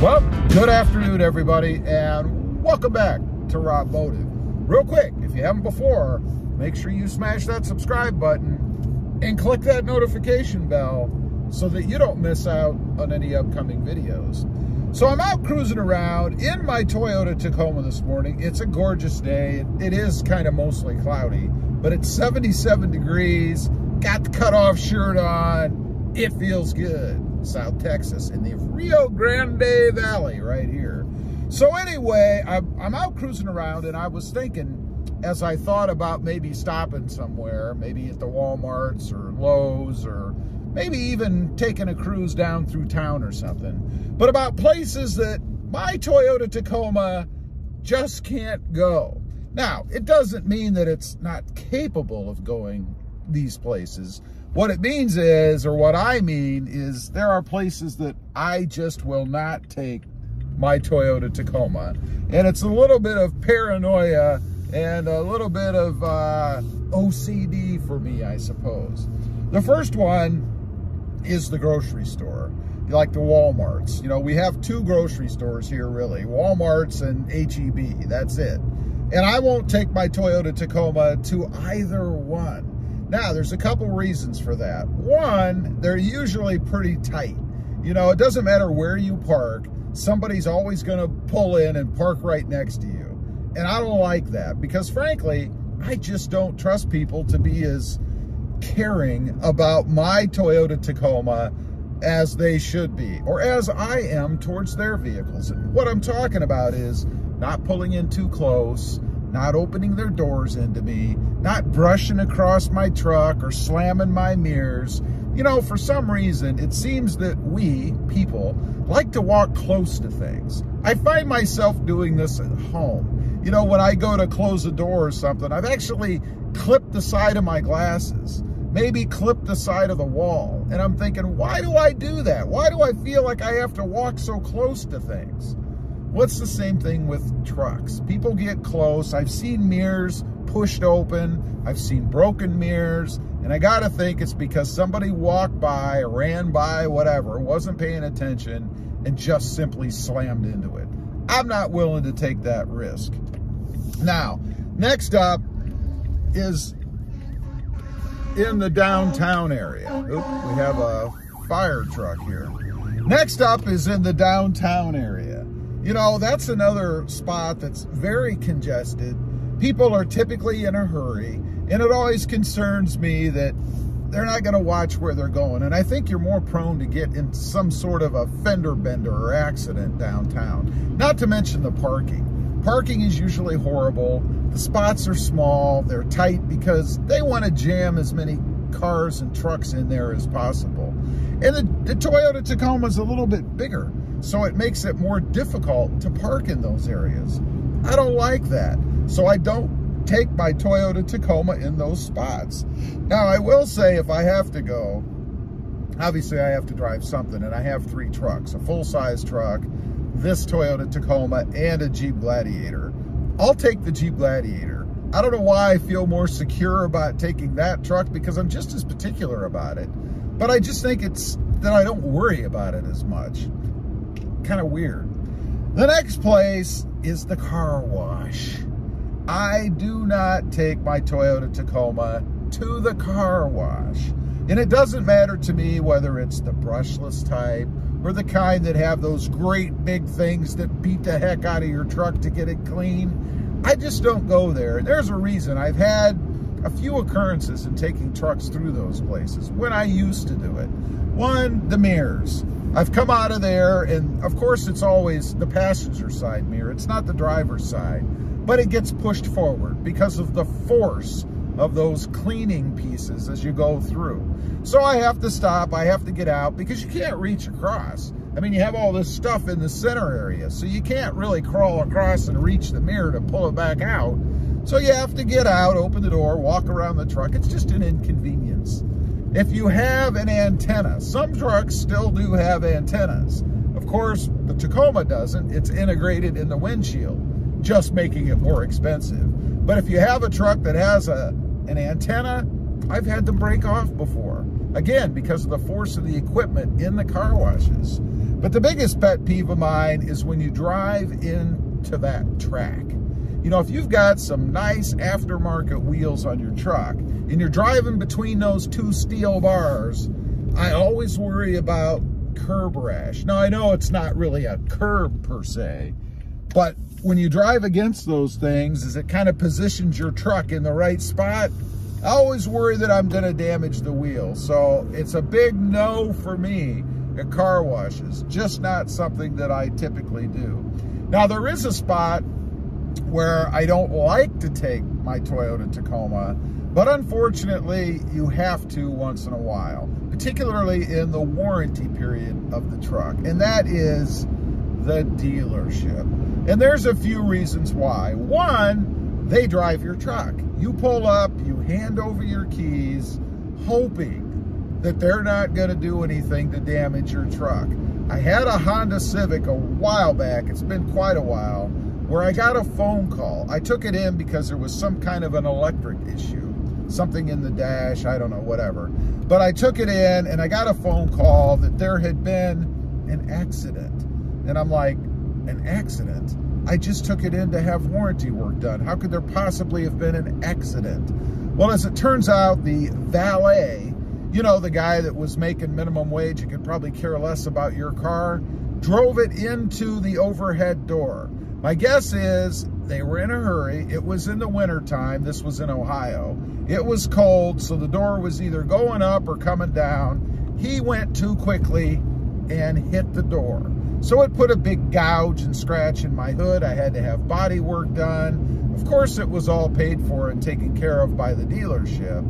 Well, good afternoon, everybody, and welcome back to RobMotive. Real quick, if you haven't before, make sure you smash that subscribe button and click that notification bell so that you don't miss out on any upcoming videos. So I'm out cruising around in my Toyota Tacoma this morning. It's a gorgeous day. It is kind of mostly cloudy, but it's 77 degrees, got the cutoff shirt on. It feels good. South Texas in the Rio Grande Valley right here. So anyway, I'm out cruising around, and I was thinking, as I thought about maybe stopping somewhere, maybe at the Walmarts or Lowe's, or maybe even taking a cruise down through town or something, but about places that my Toyota Tacoma just can't go. Now, it doesn't mean that it's not capable of going these places. What it means is, or what I mean is, there are places that I just will not take my Toyota Tacoma. And it's a little bit of paranoia and a little bit of OCD for me, I suppose. The first one is the grocery store, like the Walmarts. You know, we have two grocery stores here, really, Walmarts and HEB, that's it. And I won't take my Toyota Tacoma to either one. Now, there's a couple reasons for that. One, they're usually pretty tight. You know, it doesn't matter where you park, somebody's always going to pull in and park right next to you. And I don't like that because, frankly, I just don't trust people to be as caring about my Toyota Tacoma as they should be, or as I am towards their vehicles. And what I'm talking about is not pulling in too close, not opening their doors into me, not brushing across my truck or slamming my mirrors. You know, for some reason, it seems that we, people, like to walk close to things. I find myself doing this at home. You know, when I go to close a door or something, I've actually clipped the side of my glasses, maybe clipped the side of the wall. And I'm thinking, why do I do that? Why do I feel like I have to walk so close to things? Well, it's the same thing with trucks. People get close. I've seen mirrors pushed open. I've seen broken mirrors. And I got to think it's because somebody walked by, ran by, whatever, wasn't paying attention, and just simply slammed into it. I'm not willing to take that risk. Now, next up is in the downtown area. Oop, we have a fire truck here. Next up is in the downtown area. You know, that's another spot that's very congested. People are typically in a hurry, and it always concerns me that they're not going to watch where they're going. And I think you're more prone to get into some sort of a fender bender or accident downtown. Not to mention the parking. Parking is usually horrible. The spots are small. They're tight because they want to jam as many cars and trucks in there as possible. And the Toyota Tacoma is a little bit bigger, so it makes it more difficult to park in those areas. I don't like that, so I don't take my Toyota Tacoma in those spots. Now, I will say, if I have to go, obviously I have to drive something, and I have 3 trucks, a full-size truck, this Toyota Tacoma, and a Jeep Gladiator. I'll take the Jeep Gladiator. I don't know why I feel more secure about taking that truck, because I'm just as particular about it. But I just think it's that I don't worry about it as much. Kind of weird. The next place is the car wash. I do not take my Toyota Tacoma to the car wash. And it doesn't matter to me whether it's the brushless type or the kind that have those great big things that beat the heck out of your truck to get it clean. I just don't go there. There's a reason. I've had a few occurrences in taking trucks through those places when I used to do it. One, the mirrors. I've come out of there, and of course it's always the passenger side mirror. It's not the driver's side, but it gets pushed forward because of the force of those cleaning pieces as you go through. So I have to stop, I have to get out, because you can't reach across. I mean, you have all this stuff in the center area, so you can't really crawl across and reach the mirror to pull it back out. So you have to get out, open the door, walk around the truck. It's just an inconvenience. If you have an antenna, some trucks still do have antennas. Of course, the Tacoma doesn't. It's integrated in the windshield, just making it more expensive. But if you have a truck that has an antenna, I've had them break off before. Again, because of the force of the equipment in the car washes. But the biggest pet peeve of mine is when you drive into that track. You know, if you've got some nice aftermarket wheels on your truck and you're driving between those two steel bars, I always worry about curb rash. Now, I know it's not really a curb per se, but when you drive against those things, as it kind of positions your truck in the right spot, I always worry that I'm going to damage the wheel. So it's a big no for me at car washes, just not something that I typically do. Now, there is a spot where I don't like to take my Toyota Tacoma, but unfortunately you have to once in a while, particularly in the warranty period of the truck, and that is the dealership. And there's a few reasons why. One, they drive your truck. You pull up, you hand over your keys, hoping that they're not going to do anything to damage your truck. I had a Honda Civic a while back, it's been quite a while, where I got a phone call. I took it in because there was some kind of an electric issue, something in the dash, I don't know, whatever. But I took it in and I got a phone call that there had been an accident. And I'm like, an accident? I just took it in to have warranty work done. How could there possibly have been an accident? Well, as it turns out, the valet, you know, the guy that was making minimum wage, you could probably care less about your car, drove it into the overhead door. My guess is they were in a hurry. It was in the winter time. This was in Ohio. It was cold, so the door was either going up or coming down. He went too quickly and hit the door. So it put a big gouge and scratch in my hood. I had to have body work done. Of course, it was all paid for and taken care of by the dealership,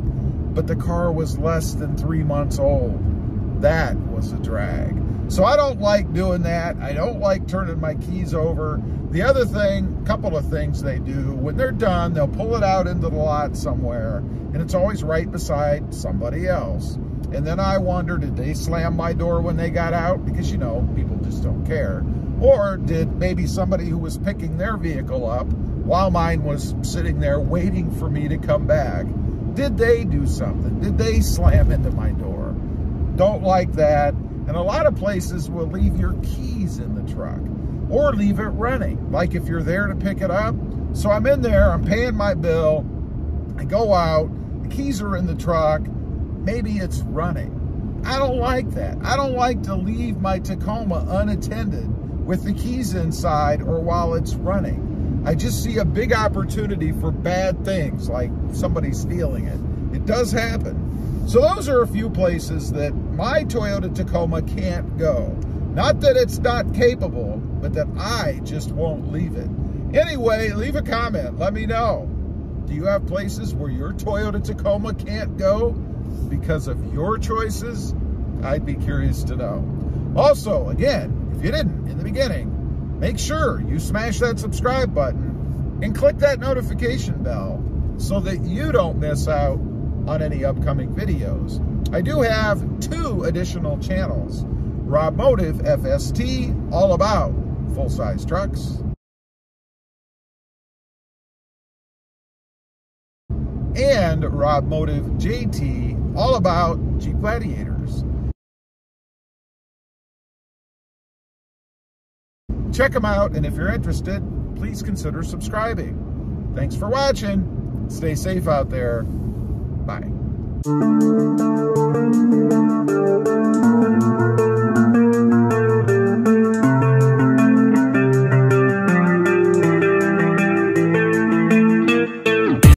but the car was less than 3 months old. That was a drag. So I don't like doing that. I don't like turning my keys over. The other thing, couple of things they do, when they're done, they'll pull it out into the lot somewhere, and it's always right beside somebody else. And then I wonder, did they slam my door when they got out? Because, you know, people just don't care. Or did maybe somebody who was picking their vehicle up while mine was sitting there waiting for me to come back, did they do something? Did they slam into my door? Don't like that. And a lot of places will leave your keys in the truck or leave it running, like if you're there to pick it up. So I'm in there, I'm paying my bill, I go out, the keys are in the truck, maybe it's running. I don't like that. I don't like to leave my Tacoma unattended with the keys inside or while it's running. I just see a big opportunity for bad things, like somebody stealing it. It does happen. So those are a few places that my Toyota Tacoma can't go. Not that it's not capable, but that I just won't leave it. Anyway, leave a comment. Let me know. Do you have places where your Toyota Tacoma can't go because of your choices? I'd be curious to know. Also, again, if you didn't in the beginning, make sure you smash that subscribe button and click that notification bell so that you don't miss out on any upcoming videos. I do have 2 additional channels. RobMotive FST, all about full-size trucks. And RobMotive JT, all about Jeep Gladiators. Check them out, and if you're interested, please consider subscribing. Thanks for watching. Stay safe out there. Bye.